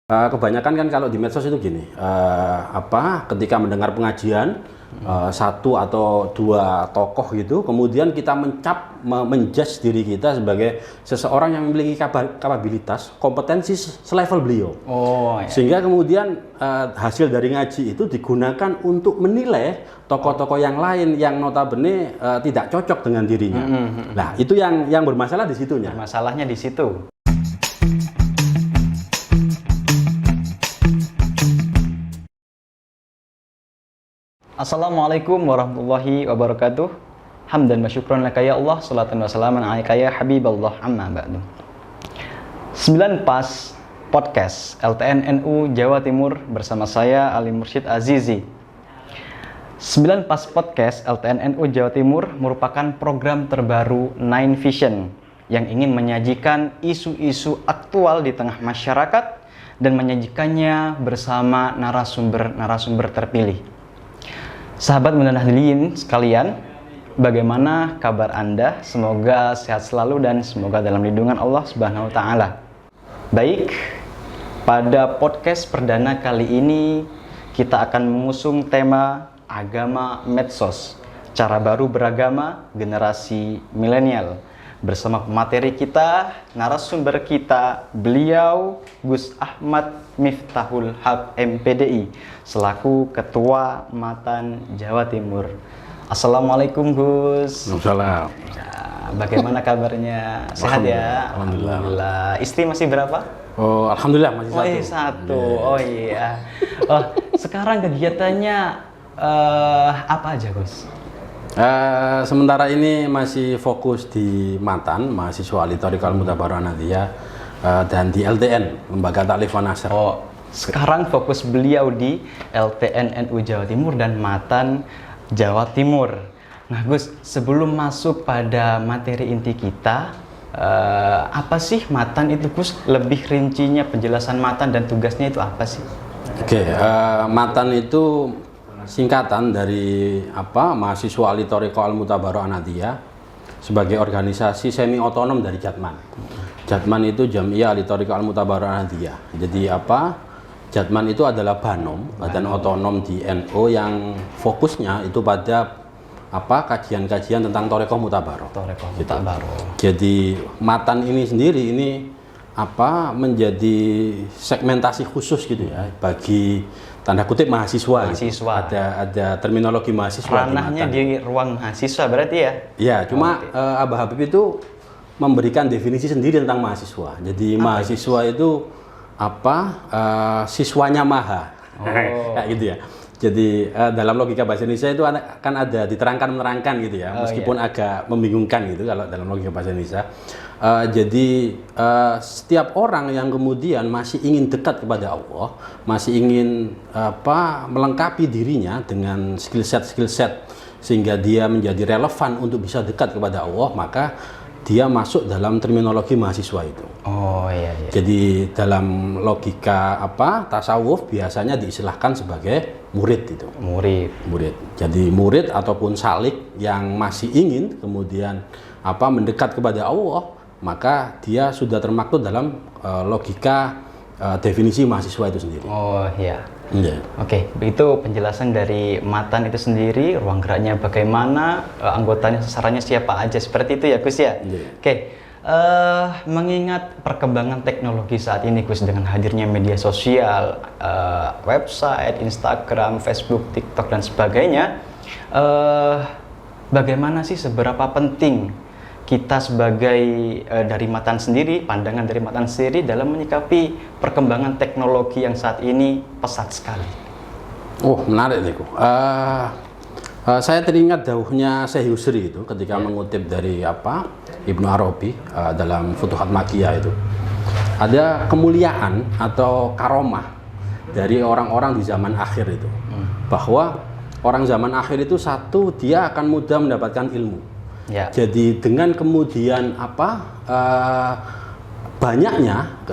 Kebanyakan kan kalau di medsos itu gini, ketika mendengar pengajian satu atau dua tokoh gitu, kemudian kita menjudge diri kita sebagai seseorang yang memiliki kapabilitas, kompetensi selevel beliau. Oh, ya. Sehingga kemudian hasil dari ngaji itu digunakan untuk menilai tokoh-tokoh yang lain yang notabene tidak cocok dengan dirinya. Nah, itu yang bermasalah di situnya. Masalahnya di situ. Assalamualaikum warahmatullahi wabarakatuh. Hamdan wa syukran laka ya Allah, salatan wa salaman alaika ya habiballah, amma ba'du. 9 Pas Podcast LTN NU Jawa Timur bersama saya Ali Mursyid Azizi. 9 Pas Podcast LTN NU Jawa Timur merupakan program terbaru Nine Vision yang ingin menyajikan isu-isu aktual di tengah masyarakat dan menyajikannya bersama narasumber terpilih. Sahabat Mudanahdiin sekalian, bagaimana kabar Anda? Semoga sehat selalu dan semoga dalam lindungan Allah Subhanahu wa taala. Baik, pada podcast perdana kali ini kita akan mengusung tema agama medsos, cara baru beragama generasi milenial. Bersama pemateri kita, narasumber kita, beliau Gus Ahmad Miftahul Haq MPDI selaku Ketua Matan Jawa Timur. Assalamualaikum Gus. Waalaikumsalam. Bagaimana kabarnya? Sehat ya? Alhamdulillah. Istri masih berapa? Oh, alhamdulillah masih satu. Masih satu. Oh iya. Sekarang kegiatannya apa aja Gus? Sementara ini masih fokus di Matan, mahasiswa Thariqah Al-Mutabarra'ah Nahdiyah, dan di LTN, Lembaga Ta'lif wa Nashr. Oh, sekarang fokus beliau di LTN NU Jawa Timur dan Matan Jawa Timur. Nah Gus, sebelum masuk pada materi inti kita, apa sih Matan itu Gus? Lebih rincinya penjelasan Matan dan tugasnya itu apa sih? Oke, Matan itu singkatan dari mahasiswa Thariqah Al-Mutabarra'ah Nahdiyah sebagai organisasi semi otonom dari Jatman. Jatman itu Jam'iyah Thariqah Al-Mutabarra'ah Nahdiyah. Jadi Jatman itu adalah badan otonom di NU yang fokusnya itu pada kajian-kajian tentang Thariqah Mutabarra'ah. Jadi Matan ini sendiri menjadi segmentasi khusus gitu ya bagi tanda kutip mahasiswa. Gitu. Ada terminologi mahasiswa. Ranahnya di ruang mahasiswa berarti ya? Ya, cuma Abah Habib itu memberikan definisi sendiri tentang mahasiswa. Jadi mahasiswa itu siswanya maha. Kayak gitu ya. Jadi dalam logika bahasa Indonesia itu kan ada diterangkan-menerangkan gitu ya, meskipun agak membingungkan gitu kalau dalam logika bahasa Indonesia. Jadi setiap orang yang kemudian masih ingin dekat kepada Allah, masih ingin melengkapi dirinya dengan skill set sehingga dia menjadi relevan untuk bisa dekat kepada Allah, maka dia masuk dalam terminologi mahasiswa itu. Oh iya. Jadi dalam logika tasawuf biasanya diistilahkan sebagai murid itu. Murid. Jadi murid ataupun salik yang masih ingin kemudian mendekat kepada Allah, maka dia sudah termaktub dalam logika definisi mahasiswa itu sendiri. Oh iya. Yeah. Oke, itu penjelasan dari Matan itu sendiri, ruang geraknya bagaimana, anggotanya sasarannya siapa aja, seperti itu ya Gus ya. Yeah. Oke, mengingat perkembangan teknologi saat ini Gus dengan hadirnya media sosial, website, Instagram, Facebook, TikTok dan sebagainya, bagaimana sih seberapa penting kita sebagai dari Matan sendiri, pandangan dari Matan sendiri dalam menyikapi perkembangan teknologi yang saat ini pesat sekali? Oh, menarik nih. Saya teringat dauhnya Syekh Yusri itu ketika mengutip dari Ibnu Arabi dalam Futuhat Makkiyah itu. Ada kemuliaan atau karomah dari orang-orang di zaman akhir itu. Bahwa orang zaman akhir itu satu, dia akan mudah mendapatkan ilmu. Ya. Jadi dengan kemudian banyaknya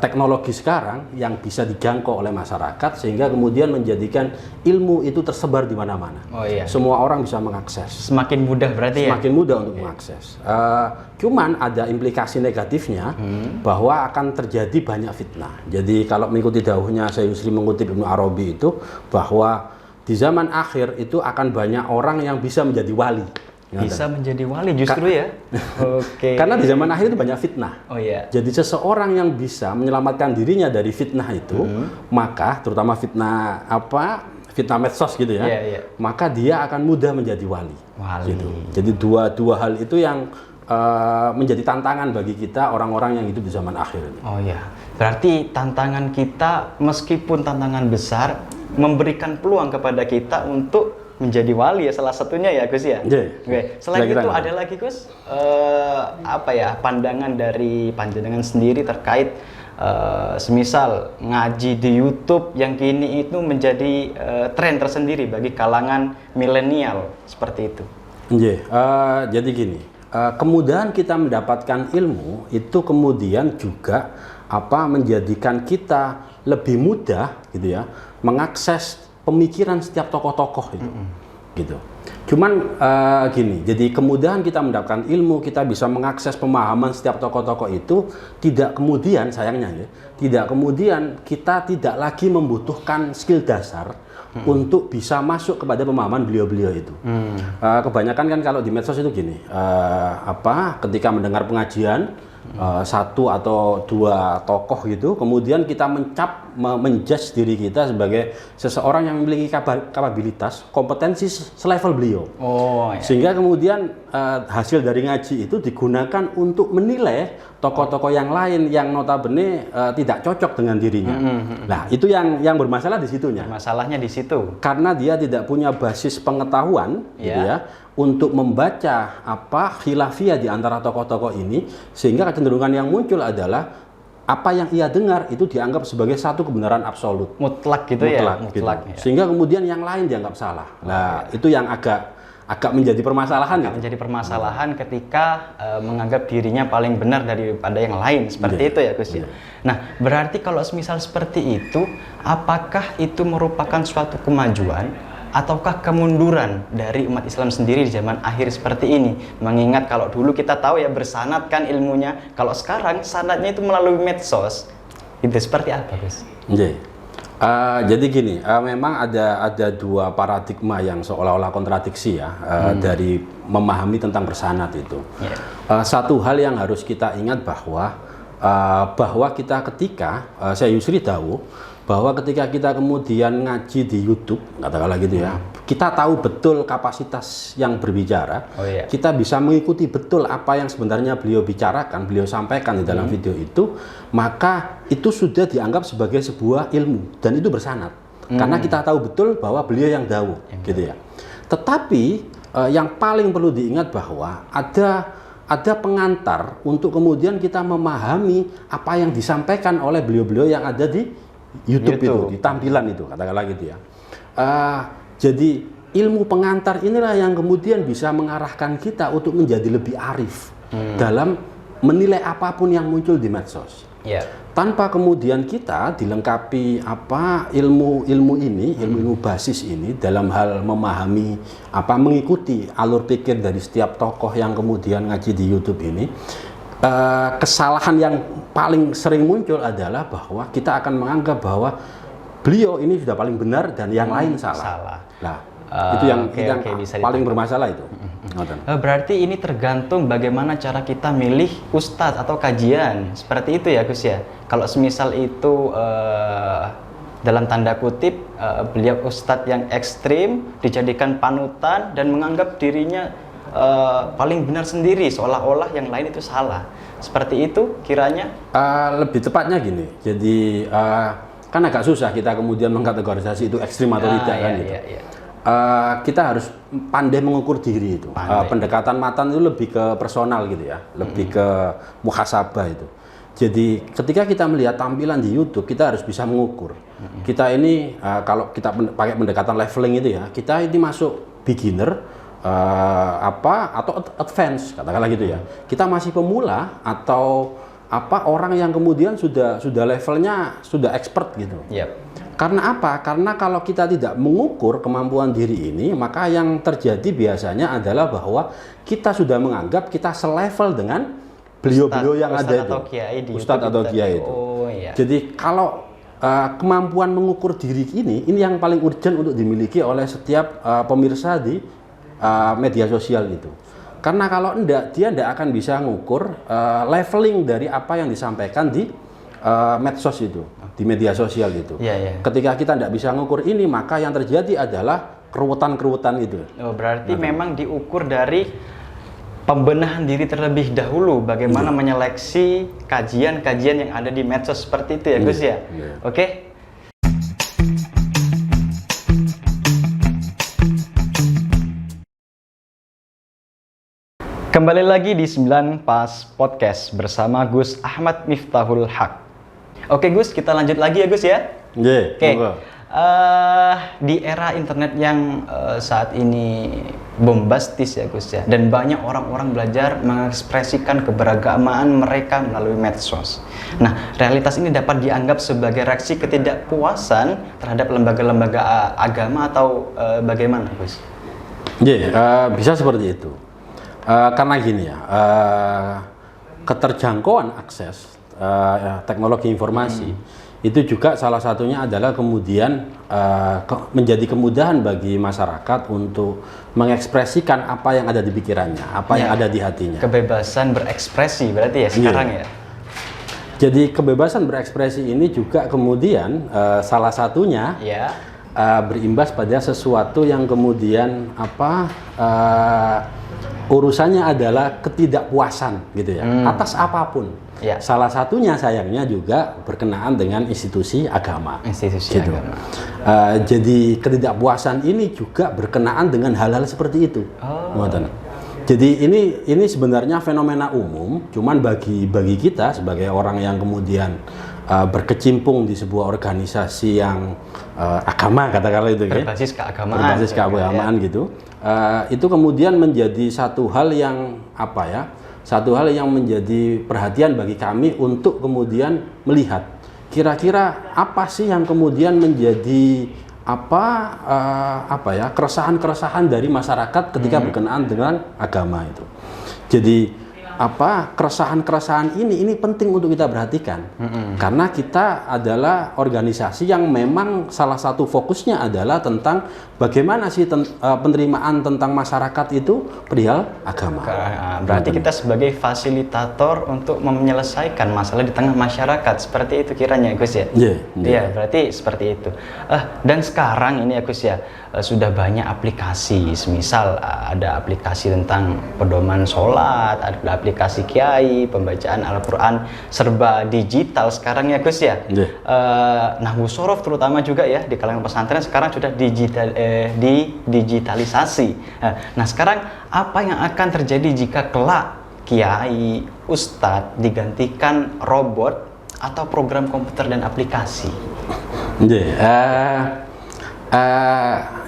teknologi sekarang yang bisa dijangkau oleh masyarakat sehingga kemudian menjadikan ilmu itu tersebar di mana-mana. Oh iya. Semua orang bisa mengakses. Semakin mudah berarti ya? Semakin mudah untuk mengakses. Cuman ada implikasi negatifnya bahwa akan terjadi banyak fitnah. Jadi kalau mengikuti dawuhnya Syekh Yusri mengutip Ibnu Arabi itu bahwa di zaman akhir itu akan banyak orang yang bisa menjadi wali. Bisa menjadi wali justru ya? Oke. Karena di zaman akhir itu banyak fitnah. Oh iya. Jadi seseorang yang bisa menyelamatkan dirinya dari fitnah itu, maka terutama fitnah fitnah medsos gitu ya, maka dia akan mudah menjadi wali. Gitu. Jadi dua hal itu yang menjadi tantangan bagi kita orang-orang yang hidup di zaman akhir ini. Oh iya. Berarti tantangan kita meskipun tantangan besar memberikan peluang kepada kita untuk menjadi wali ya, salah satunya ya Gus ya. Oke. Selain itu ada lagi Gus, pandangan dari panjenengan sendiri terkait semisal ngaji di YouTube yang kini itu menjadi tren tersendiri bagi kalangan milenial seperti itu. Jadi gini, kemudahan kita mendapatkan ilmu itu kemudian juga menjadikan kita lebih mudah gitu ya mengakses pemikiran setiap tokoh-tokoh itu, gitu. Cuman gini, jadi kemudahan kita mendapatkan ilmu, kita bisa mengakses pemahaman setiap tokoh-tokoh itu, tidak kemudian sayangnya ya, tidak kemudian kita tidak lagi membutuhkan skill dasar untuk bisa masuk kepada pemahaman beliau-beliau itu. Kebanyakan kan kalau di medsos itu gini, ketika mendengar pengajian satu atau dua tokoh gitu, kemudian kita menjudge diri kita sebagai seseorang yang memiliki kapabilitas, kompetensi selevel beliau. Sehingga kemudian hasil dari ngaji itu digunakan untuk menilai tokoh-tokoh yang lain yang notabene tidak cocok dengan dirinya. Nah, itu yang bermasalah di situnya. Masalahnya di situ. Karena dia tidak punya basis pengetahuan, gitu ya, untuk membaca khilafiyah di antara tokoh-tokoh ini, sehingga kecenderungan yang muncul adalah apa yang ia dengar itu dianggap sebagai satu kebenaran absolut, mutlak gitu. Gitu. Sehingga kemudian yang lain dianggap salah. Nah, itu yang agak menjadi permasalahan. Menjadi permasalahan ketika menganggap dirinya paling benar daripada yang lain, seperti itu ya Gus ya. Nah, berarti kalau semisal seperti itu, apakah itu merupakan suatu kemajuan ataukah kemunduran dari umat Islam sendiri di zaman akhir seperti ini? Mengingat kalau dulu kita tahu ya bersanad kan ilmunya, kalau sekarang sanadnya itu melalui medsos. Itu seperti apa, Gus? Jadi gini, memang ada dua paradigma yang seolah-olah kontradiksi ya dari memahami tentang bersanad itu. Satu hal yang harus kita ingat bahwa kita ketika Syekh Yusri tahu bahwa ketika kita kemudian ngaji di YouTube, katakanlah gitu ya, kita tahu betul kapasitas yang berbicara, kita bisa mengikuti betul apa yang sebenarnya beliau bicarakan, beliau sampaikan di dalam video itu, maka itu sudah dianggap sebagai sebuah ilmu dan itu bersanad, karena kita tahu betul bahwa beliau yang dawuh, gitu ya. Tetapi yang paling perlu diingat bahwa ada pengantar untuk kemudian kita memahami apa yang disampaikan oleh beliau-beliau yang ada di YouTube itu, di tampilan itu, katakanlah gitu ya. Jadi ilmu pengantar inilah yang kemudian bisa mengarahkan kita untuk menjadi lebih arif dalam menilai apapun yang muncul di medsos. Tanpa kemudian kita dilengkapi ilmu basis ini dalam hal memahami mengikuti alur pikir dari setiap tokoh yang kemudian ngaji di YouTube ini. Kesalahan yang paling sering muncul adalah bahwa kita akan menganggap bahwa beliau ini sudah paling benar dan yang lain salah. Nah, itu yang paling bermasalah itu. Berarti ini tergantung bagaimana cara kita milih ustadz atau kajian, seperti itu ya Gus ya. Kalau semisal itu dalam tanda kutip beliau ustadz yang ekstrim dijadikan panutan dan menganggap dirinya paling benar sendiri, seolah-olah yang lain itu salah. Seperti itu kiranya? Lebih tepatnya gini. Jadi kan agak susah kita kemudian mengkategorisasi itu ekstrim atau tidak kan gitu. Kita harus pandai mengukur diri itu. Pendekatan matan itu lebih ke personal gitu ya, lebih ke muhasabah itu. Jadi ketika kita melihat tampilan di YouTube, kita harus bisa mengukur. Kita ini kalau kita pakai pendekatan leveling itu ya, kita ini masuk beginner atau advance, katakanlah gitu ya. Kita masih pemula atau orang yang kemudian sudah levelnya sudah expert gitu. Yep. Karena apa? Karena kalau kita tidak mengukur kemampuan diri ini, maka yang terjadi biasanya adalah bahwa kita sudah menganggap kita selevel dengan beliau-beliau yang ada itu. Ustadz atau kiai itu. Oh, iya. Jadi kalau kemampuan mengukur diri ini yang paling urgent untuk dimiliki oleh setiap pemirsa di media sosial itu. Karena kalau dia tidak akan bisa mengukur leveling dari apa yang disampaikan di medsos itu, di media sosial itu. Ketika kita tidak bisa mengukur ini, maka yang terjadi adalah keruwetan-keruwetan itu. Oh, berarti memang diukur dari pembenahan diri terlebih dahulu, bagaimana menyeleksi kajian-kajian yang ada di medsos seperti itu ya Gus ya. Oke. Kembali lagi di 9 Pas Podcast bersama Gus Ahmad Miftahul Haq. Oke Gus, kita lanjut lagi ya Gus ya. Oke. Di era internet yang saat ini bombastis ya Gus ya, dan banyak orang-orang belajar mengekspresikan keberagamaan mereka melalui medsos. Nah, realitas ini dapat dianggap sebagai reaksi ketidakpuasan terhadap lembaga-lembaga agama atau bagaimana Gus? Bisa seperti itu. Karena gini ya, keterjangkauan akses teknologi informasi itu juga salah satunya adalah kemudian menjadi kemudahan bagi masyarakat untuk mengekspresikan apa yang ada di pikirannya, apa yang ada di hatinya. Kebebasan berekspresi berarti ya sekarang ya. Jadi kebebasan berekspresi ini juga kemudian salah satunya berimbas pada sesuatu yang kemudian urusannya adalah ketidakpuasan gitu ya, atas apapun. Salah satunya sayangnya juga berkenaan dengan institusi agama. Agama. Jadi ketidakpuasan ini juga berkenaan dengan hal-hal seperti itu. Jadi ini sebenarnya fenomena umum, cuman bagi kita sebagai orang yang kemudian berkecimpung di sebuah organisasi yang agama katakanlah itu berbasis keagamaan gitu, itu kemudian menjadi satu hal yang menjadi perhatian bagi kami untuk kemudian melihat kira-kira apa sih yang kemudian menjadi keresahan dari masyarakat ketika berkenaan dengan agama itu. Jadi keresahan ini penting untuk kita perhatikan, karena kita adalah organisasi yang memang salah satu fokusnya adalah tentang bagaimana sih penerimaan tentang masyarakat itu perihal agama. Berarti kita sebagai fasilitator untuk menyelesaikan masalah di tengah masyarakat, seperti itu kiranya Gus ya. Iya, berarti seperti itu. Dan sekarang ini ya Gus ya, sudah banyak aplikasi, semisal ada aplikasi tentang pedoman sholat, ada aplikasi kiai, pembacaan Al-Quran serba digital sekarang ya Gus ya. Nahwu Shorof terutama juga ya di kalangan pesantren sekarang sudah digitalisasi. Nah sekarang apa yang akan terjadi jika kelak kiai, ustadz digantikan robot atau program komputer dan aplikasi?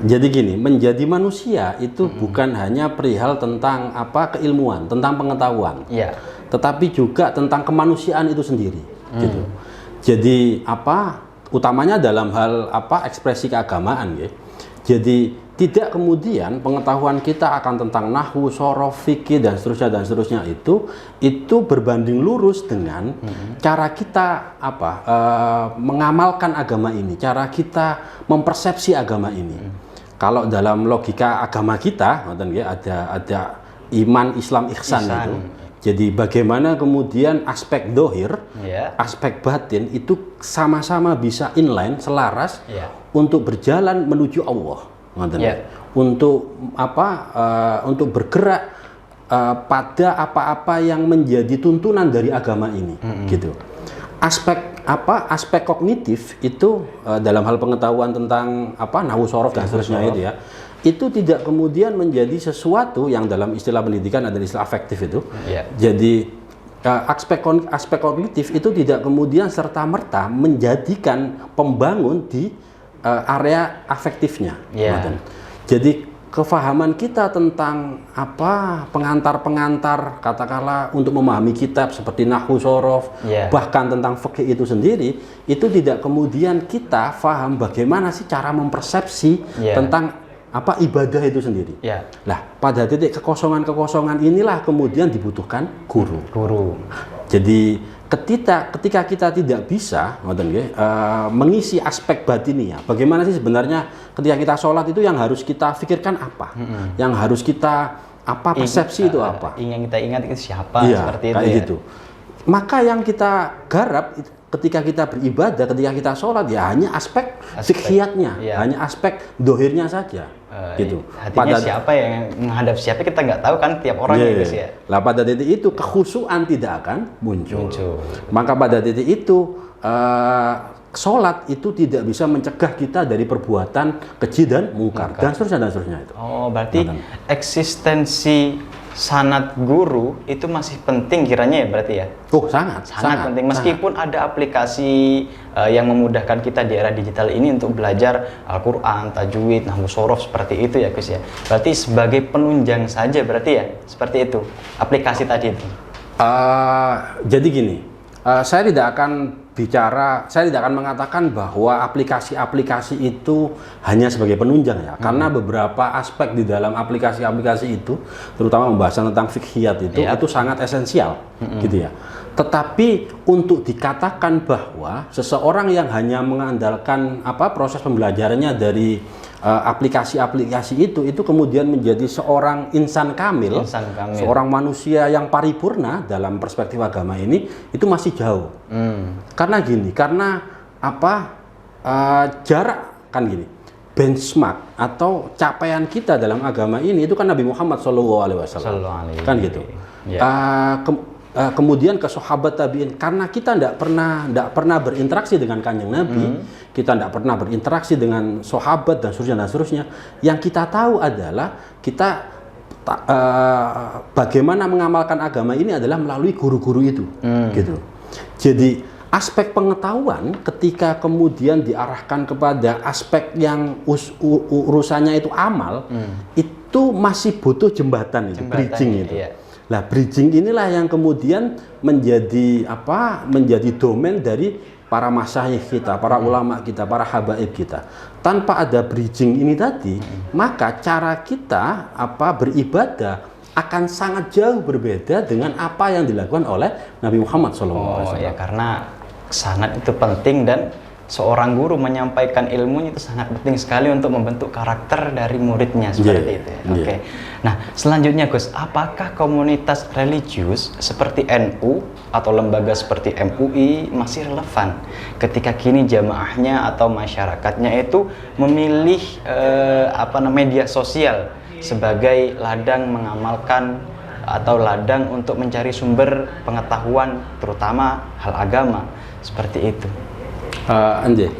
Jadi gini, menjadi manusia itu bukan hanya perihal tentang keilmuan, tentang pengetahuan, tetapi juga tentang kemanusiaan itu sendiri. Gitu. Jadi utamanya dalam hal ekspresi keagamaan, ya. Jadi tidak kemudian pengetahuan kita akan tentang nahwu, shorof, fikih dan seterusnya itu berbanding lurus dengan cara kita mengamalkan agama ini, cara kita mempersepsi agama ini. Kalau dalam logika agama kita, ada iman, Islam, ihsan itu. Jadi bagaimana kemudian aspek dohir, aspek batin itu sama-sama bisa inline, selaras untuk berjalan menuju Allah. Untuk untuk bergerak pada apa-apa yang menjadi tuntunan dari agama ini, gitu. Aspek kognitif itu dalam hal pengetahuan tentang nahwu shorof dan seterusnya itu ya, itu tidak kemudian menjadi sesuatu yang dalam istilah pendidikan ada istilah afektif itu. Jadi aspek kognitif itu tidak kemudian serta-merta menjadikan pembangun di area afektifnya. Jadi kefahaman kita tentang pengantar-pengantar katakanlah untuk memahami kitab seperti nahwu sorof, bahkan tentang fikih itu sendiri, itu tidak kemudian kita faham bagaimana sih cara mempersepsi tentang ibadah itu sendiri. Nah, pada titik kekosongan inilah kemudian dibutuhkan guru. Jadi ketika kita tidak bisa mengisi aspek batinnya, bagaimana sih sebenarnya ketika kita sholat itu yang harus kita pikirkan apa, yang harus kita persepsi itu apa, yang kita ingat itu siapa, seperti itu ya. Gitu. Maka yang kita garap ketika kita beribadah, ketika kita sholat hanya aspek fikhiyatnya, hanya aspek dohirnya saja. Gitu. Hatinya siapa yang menghadap siapa kita nggak tahu kan, tiap orang gitu ya. Lah pada titik itu kekhusyuan tidak akan muncul. Maka pada titik itu sholat itu tidak bisa mencegah kita dari perbuatan keji dan mungkar dan seterusnya itu. Oh, berarti eksistensi sanad guru itu masih penting kiranya ya berarti ya? Oh, sangat penting. Meskipun ada aplikasi yang memudahkan kita di era digital ini untuk belajar Al-Quran, tajwid, nahwu sorof seperti itu ya Gus ya. Berarti sebagai penunjang saja berarti ya, seperti itu aplikasi tadi itu. Jadi gini, saya tidak akan mengatakan bahwa aplikasi-aplikasi itu hanya sebagai penunjang ya, karena beberapa aspek di dalam aplikasi-aplikasi itu, terutama pembahasan tentang fikhiyat itu sangat esensial, gitu ya. Tetapi untuk dikatakan bahwa seseorang yang hanya mengandalkan proses pembelajarannya dari aplikasi-aplikasi itu kemudian menjadi seorang insan kamil, seorang manusia yang paripurna dalam perspektif agama ini, itu masih jauh. Karena jarak kan gini, benchmark atau capaian kita dalam agama ini itu kan Nabi Muhammad SAW, kan gitu. Kemudian ke sahabat tabi'in, karena kita tidak pernah berinteraksi dengan kanjeng Nabi, kita tidak pernah berinteraksi dengan sahabat dan seterusnya. Yang kita tahu adalah kita bagaimana mengamalkan agama ini adalah melalui guru-guru itu, gitu. Jadi aspek pengetahuan ketika kemudian diarahkan kepada aspek yang urusannya itu amal, itu masih butuh jembatan bridging itu. Nah, bridging inilah yang kemudian menjadi domain dari para masyayikh kita, para ulama kita, para habaib kita. Tanpa ada bridging ini tadi, maka cara kita beribadah akan sangat jauh berbeda dengan apa yang dilakukan oleh Nabi Muhammad SAW. Ya, karena sanad itu penting dan seorang guru menyampaikan ilmunya itu sangat penting sekali untuk membentuk karakter dari muridnya seperti itu. Oke. Nah, selanjutnya Gus, apakah komunitas religius seperti NU atau lembaga seperti MUI masih relevan ketika kini jamaahnya atau masyarakatnya itu memilih media sosial sebagai ladang mengamalkan atau ladang untuk mencari sumber pengetahuan terutama hal agama seperti itu?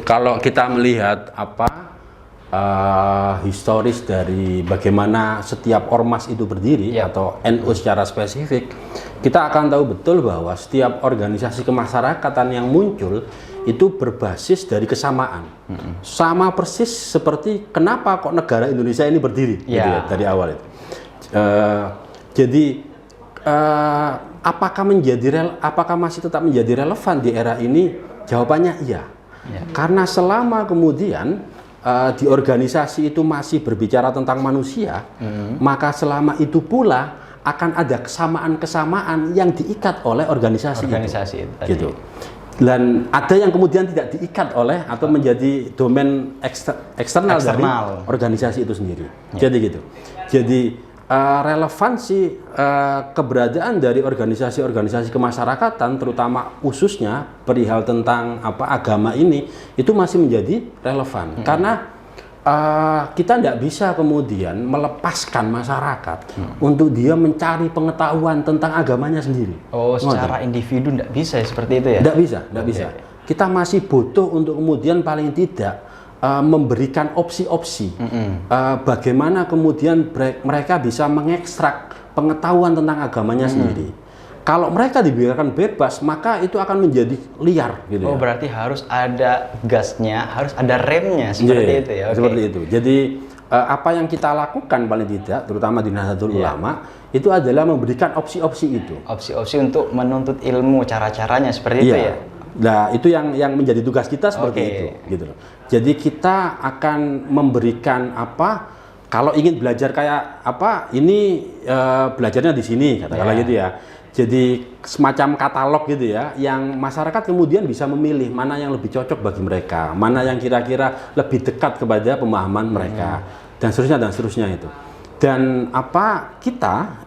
Kalau kita melihat historis dari bagaimana setiap ormas itu berdiri atau NU secara spesifik, kita akan tahu betul bahwa setiap organisasi kemasyarakatan yang muncul itu berbasis dari kesamaan. Sama persis seperti kenapa kok negara Indonesia ini berdiri gitu ya, dari awal itu. Apakah masih tetap menjadi relevan di era ini? Jawabannya iya. Karena selama kemudian di organisasi itu masih berbicara tentang manusia, maka selama itu pula akan ada kesamaan-kesamaan yang diikat oleh organisasi itu. Gitu. Dan ada yang kemudian tidak diikat oleh atau menjadi domain eksternal dari organisasi itu sendiri. Jadi gitu. Jadi relevansi keberadaan dari organisasi-organisasi kemasyarakatan, terutama khususnya perihal tentang agama ini, itu masih menjadi relevan. Karena kita tidak bisa kemudian melepaskan masyarakat untuk dia mencari pengetahuan tentang agamanya sendiri. Oh, secara individu tidak bisa seperti itu ya? Tidak bisa. Kita masih butuh untuk kemudian paling tidak memberikan opsi-opsi bagaimana kemudian mereka bisa mengekstrak pengetahuan tentang agamanya sendiri. Kalau mereka dibiarkan bebas, maka itu akan menjadi liar gitu. Berarti harus ada gasnya, harus ada remnya seperti itu ya. Seperti itu. Jadi apa yang kita lakukan paling tidak, terutama di Nahdlatul Ulama, itu adalah memberikan opsi-opsi itu. Opsi-opsi untuk menuntut ilmu, cara-caranya seperti itu ya. Nah, itu yang menjadi tugas kita seperti itu, gitu loh. Jadi kita akan memberikan apa? Kalau ingin belajar kayak apa? Ini belajarnya di sini, katakanlah gitu ya. Jadi semacam katalog gitu ya, yang masyarakat kemudian bisa memilih mana yang lebih cocok bagi mereka, mana yang kira-kira lebih dekat kepada pemahaman mereka, dan seterusnya itu. Dan apa kita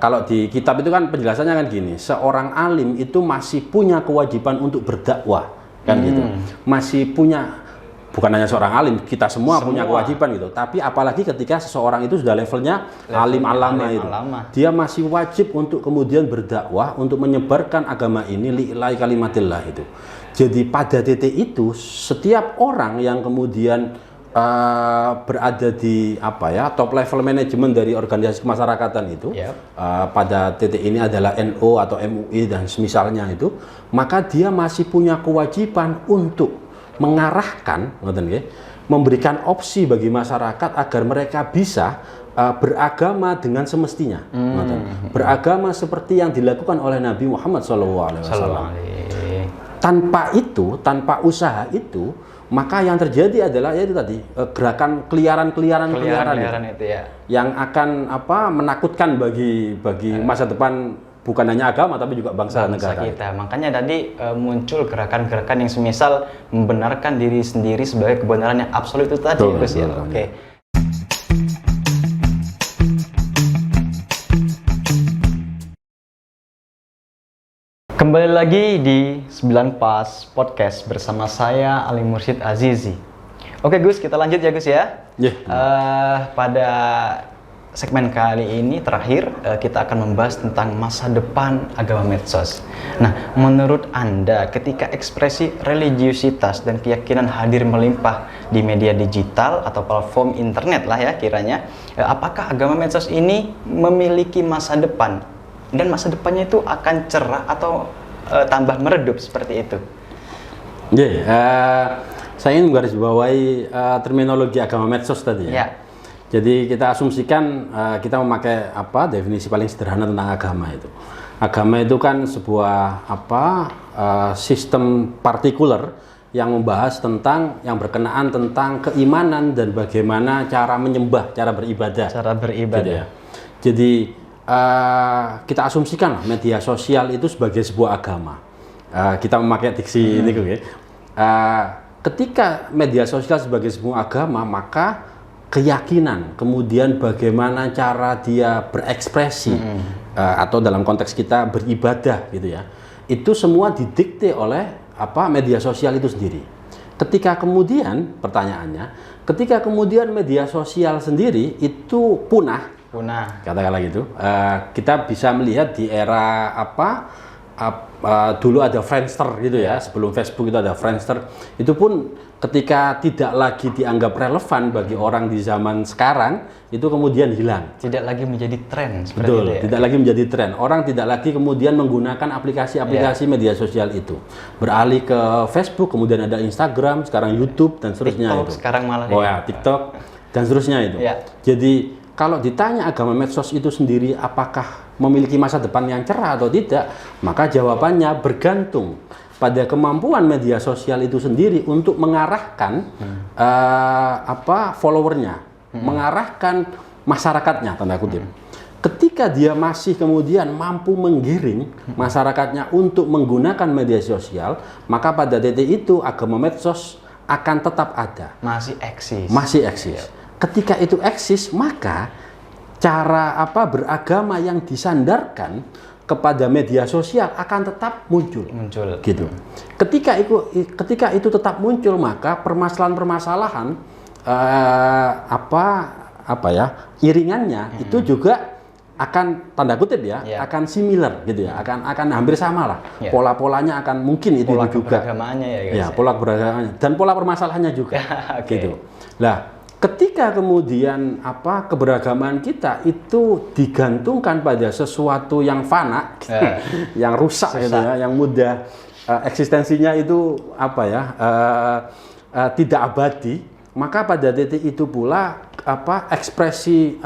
kalau di kitab itu kan penjelasannya kan gini, seorang alim itu masih punya kewajiban untuk berdakwah, kan gitu, masih punya. Bukan hanya seorang alim, kita semua punya kewajiban gitu. Tapi apalagi ketika seseorang itu sudah levelnya alim alama itu, dia masih wajib untuk kemudian berdakwah, untuk menyebarkan agama ini li'ilai kalimatillah itu. Jadi pada titik itu, setiap orang yang kemudian berada di top level manajemen dari organisasi kemasyarakatan itu, pada titik ini adalah NU atau MUI dan semisalnya itu, maka dia masih punya kewajiban untuk mengarahkan, memberikan opsi bagi masyarakat agar mereka bisa beragama dengan semestinya, beragama seperti yang dilakukan oleh Nabi Muhammad SAW. Tanpa itu, tanpa usaha itu, maka yang terjadi adalah yaitu tadi gerakan keliaran itu ya, yang akan menakutkan bagi masa depan. Bukan hanya agama tapi juga bangsa negara kita. Makanya tadi muncul gerakan-gerakan yang semisal membenarkan diri sendiri sebagai kebenaran yang absolut itu tadi, Gus ya. Oke. Kembali lagi di 9 Pas Podcast bersama saya Ali Mursyid Azizi. Oke Gus, kita lanjut ya Gus ya. Pada segmen kali ini terakhir kita akan membahas tentang masa depan agama medsos. Nah, menurut Anda ketika ekspresi religiusitas dan keyakinan hadir melimpah di media digital atau platform internet lah ya kiranya, apakah agama medsos ini memiliki masa depan? Dan masa depannya itu akan cerah atau tambah meredup seperti itu? Saya ingin menggarisbawahi terminologi agama medsos tadi ya. Jadi kita asumsikan kita memakai definisi paling sederhana tentang agama itu. Agama itu kan sebuah sistem partikular yang membahas tentang yang berkenaan tentang keimanan dan bagaimana cara menyembah, cara beribadah. Gitu ya. Jadi kita asumsikan media sosial itu sebagai sebuah agama. Kita memakai diksi ini ketika media sosial sebagai sebuah agama, maka keyakinan, kemudian bagaimana cara dia berekspresi atau dalam konteks kita beribadah gitu ya, itu semua didikte oleh media sosial itu sendiri. Ketika kemudian pertanyaannya, ketika kemudian media sosial sendiri itu punah, katakanlah gitu, kita bisa melihat di era dulu ada Friendster gitu ya, sebelum Facebook itu ada Friendster, itu pun ketika tidak lagi dianggap relevan bagi orang di zaman sekarang, itu kemudian hilang. Tidak lagi menjadi tren seperti Betul, itu ya? tidak lagi menjadi tren. Orang tidak lagi kemudian menggunakan aplikasi-aplikasi media sosial itu. Beralih ke Facebook, kemudian ada Instagram, sekarang YouTube dan seterusnya TikTok, itu. sekarang malah TikTok dan seterusnya itu. Jadi kalau ditanya agama medsos itu sendiri apakah memiliki masa depan yang cerah atau tidak, maka jawabannya bergantung pada kemampuan media sosial itu sendiri untuk mengarahkan followernya, mengarahkan masyarakatnya, tanda kutip. Ketika dia masih kemudian mampu menggiring masyarakatnya untuk menggunakan media sosial, maka pada titik itu agama medsos akan tetap ada. Masih eksis. Ketika itu eksis, maka cara beragama yang disandarkan kepada media sosial akan tetap muncul. Gitu. Ketika itu tetap muncul, maka permasalahan-permasalahan iringannya itu juga akan tanda kutip akan similar gitu ya, akan hampir sama lah. Pola-polanya akan mungkin itu juga. Pola keberagamaannya dan pola permasalahannya juga. Gitu. Lah, ketika kemudian keberagaman kita itu digantungkan pada sesuatu yang fana, yang rusak gitu ya, yang mudah eksistensinya itu tidak abadi, maka pada titik itu pula ekspresi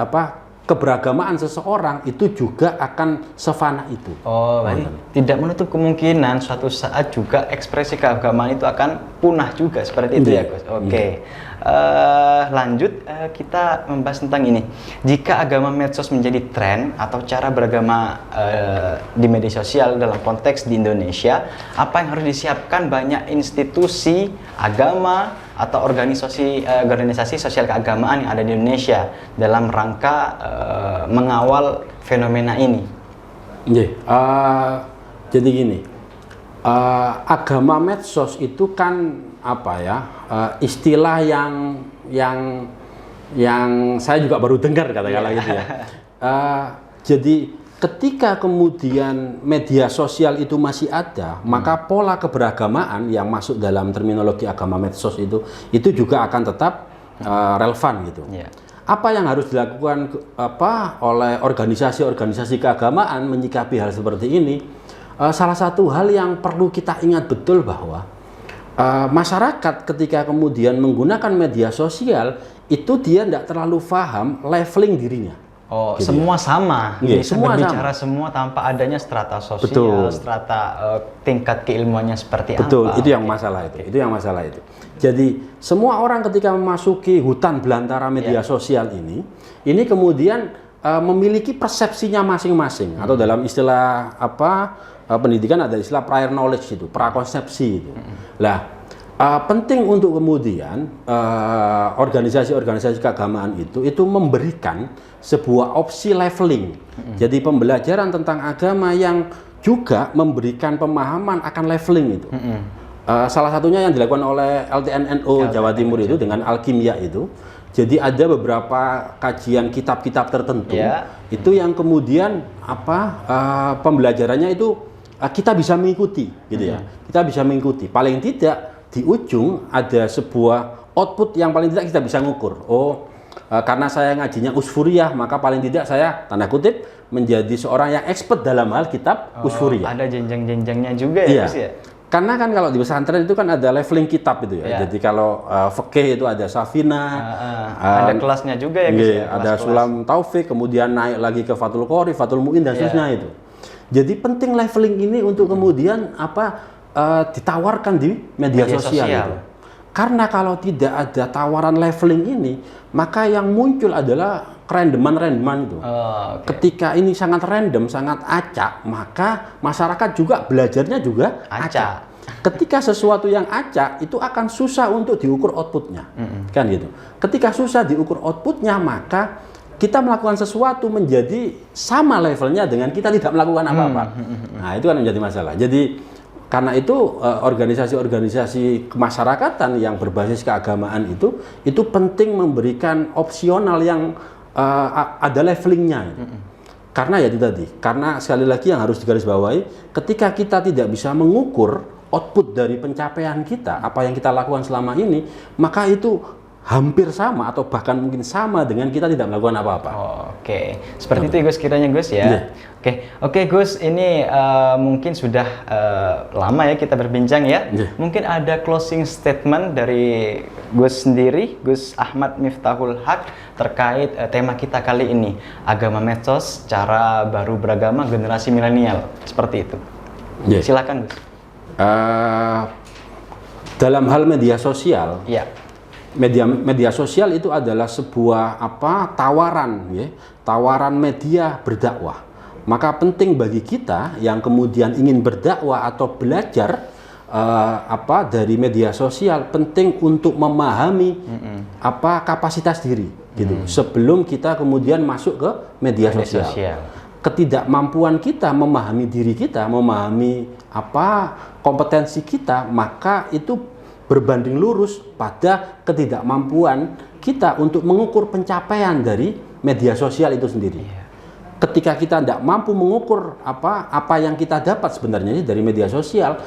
keberagamaan seseorang itu juga akan sefana itu. Oh, berarti tidak menutup kemungkinan suatu saat juga ekspresi keagamaan itu akan punah juga seperti itu ya, Gus. Oke. Lanjut, kita membahas tentang ini. Jika agama medsos menjadi tren atau cara beragama di media sosial dalam konteks di Indonesia, apa yang harus disiapkan banyak institusi agama atau organisasi sosial keagamaan yang ada di Indonesia dalam rangka mengawal fenomena ini? Jadi gini, agama medsos itu kan istilah yang saya juga baru dengar katakanlah gitu ya. Jadi ketika kemudian media sosial itu masih ada, maka pola keberagamaan yang masuk dalam terminologi agama medsos itu juga akan tetap relevan gitu. Apa yang harus dilakukan oleh organisasi-organisasi keagamaan menyikapi hal seperti ini? Salah satu hal yang perlu kita ingat betul bahwa masyarakat ketika kemudian menggunakan media sosial itu dia tidak terlalu paham leveling dirinya. Oh, gitu semua ya. Sama. Jadi semua bicara semua tanpa adanya strata sosial, betul. Strata tingkat keilmuannya seperti betul. apa. Itu yang masalah itu. Itu yang masalah itu. Jadi semua orang ketika memasuki hutan belantara media sosial ini kemudian memiliki persepsinya masing-masing atau dalam istilah pendidikan ada istilah prior knowledge itu, prakonsepsi itu. Lah, penting untuk kemudian organisasi-organisasi keagamaan itu memberikan sebuah opsi leveling. Jadi pembelajaran tentang agama yang juga memberikan pemahaman akan leveling itu. Salah satunya yang dilakukan oleh LTN-NU Jawa Timur itu dengan alkimia itu. Jadi ada beberapa kajian kitab-kitab tertentu itu yang kemudian pembelajarannya itu kita bisa mengikuti gitu ya. Kita bisa mengikuti. Paling tidak di ujung ada sebuah output yang paling tidak kita bisa ngukur. Karena saya ngajinya usfuriyah, maka paling tidak saya tanda kutip menjadi seorang yang expert dalam hal kitab usfuriyah. Ada jenjang-jenjangnya juga ya, Gus ya? Karena kan kalau di pesantren itu kan ada leveling kitab itu ya. Jadi kalau fikih itu ada Safina, ada kelasnya juga ya, Gus ya? Ada Sulam Taufik, kemudian naik lagi ke Fathul Qori, Fathul Mu'in dan seterusnya itu. Jadi penting leveling ini untuk kemudian ditawarkan di media sosial. Itu. Karena kalau tidak ada tawaran leveling ini, maka yang muncul adalah kerandoman itu. Ketika ini sangat random, sangat acak, maka masyarakat juga belajarnya juga acak. Ketika sesuatu yang acak itu akan susah untuk diukur outputnya, kan gitu. Ketika susah diukur outputnya, maka kita melakukan sesuatu menjadi sama levelnya dengan kita tidak melakukan apa-apa. Nah, itu kan menjadi masalah. Jadi karena itu organisasi-organisasi kemasyarakatan yang berbasis keagamaan itu penting memberikan opsional yang ada levelingnya. Karena ya itu tadi, karena sekali lagi yang harus digarisbawahi, ketika kita tidak bisa mengukur output dari pencapaian kita, apa yang kita lakukan selama ini, maka itu hampir sama atau bahkan mungkin sama dengan kita tidak melakukan apa-apa. Oke. Seperti itu Gus kiranya Gus ya. Oke Gus, ini mungkin sudah lama ya kita berbincang ya. Mungkin ada closing statement dari Gus sendiri, Gus Ahmad Miftahul Haq terkait tema kita kali ini, agama medsos, cara baru beragama generasi milenial, seperti itu. Silakan Gus. Dalam hal media sosial, media sosial itu adalah sebuah tawaran media berdakwah. Maka penting bagi kita yang kemudian ingin berdakwah atau belajar dari media sosial, penting untuk memahami kapasitas diri gitu sebelum kita kemudian masuk ke media sosial. Ketidakmampuan kita memahami diri kita, memahami kompetensi kita, maka itu berbanding lurus pada ketidakmampuan kita untuk mengukur pencapaian dari media sosial itu sendiri. Ketika kita tidak mampu mengukur apa yang kita dapat sebenarnya dari media sosial,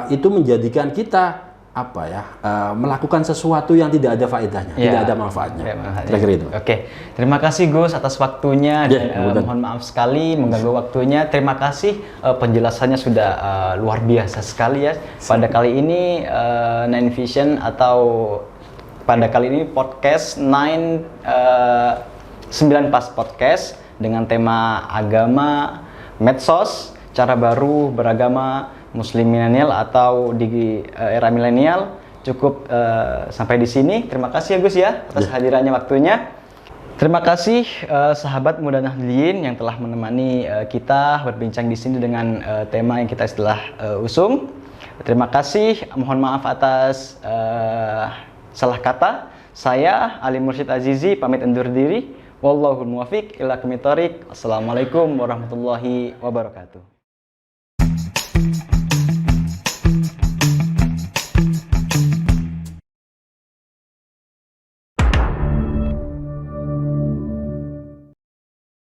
itu menjadikan kita melakukan sesuatu yang tidak ada faedahnya, tidak ada manfaatnya. Kira-kira itu. Oke, terima kasih Gus atas waktunya dan mohon maaf sekali mengganggu waktunya. Terima kasih penjelasannya sudah luar biasa sekali ya. Pada kali ini Nine Vision atau pada kali ini podcast 9 Pas Podcast dengan tema agama, medsos, cara baru beragama muslim milenial atau di era milenial. Cukup sampai di sini. Terima kasih ya Gus ya atas hadirannya waktunya. Terima kasih sahabat Muda Nahdliyin yang telah menemani kita berbincang di sini dengan tema yang kita setelah usung. Terima kasih. Mohon maaf atas salah kata. Saya Ali Mursyid Azizi pamit undur diri. Wallahul muwaffiq ila aqwamit thoriq. Assalamualaikum warahmatullahi wabarakatuh.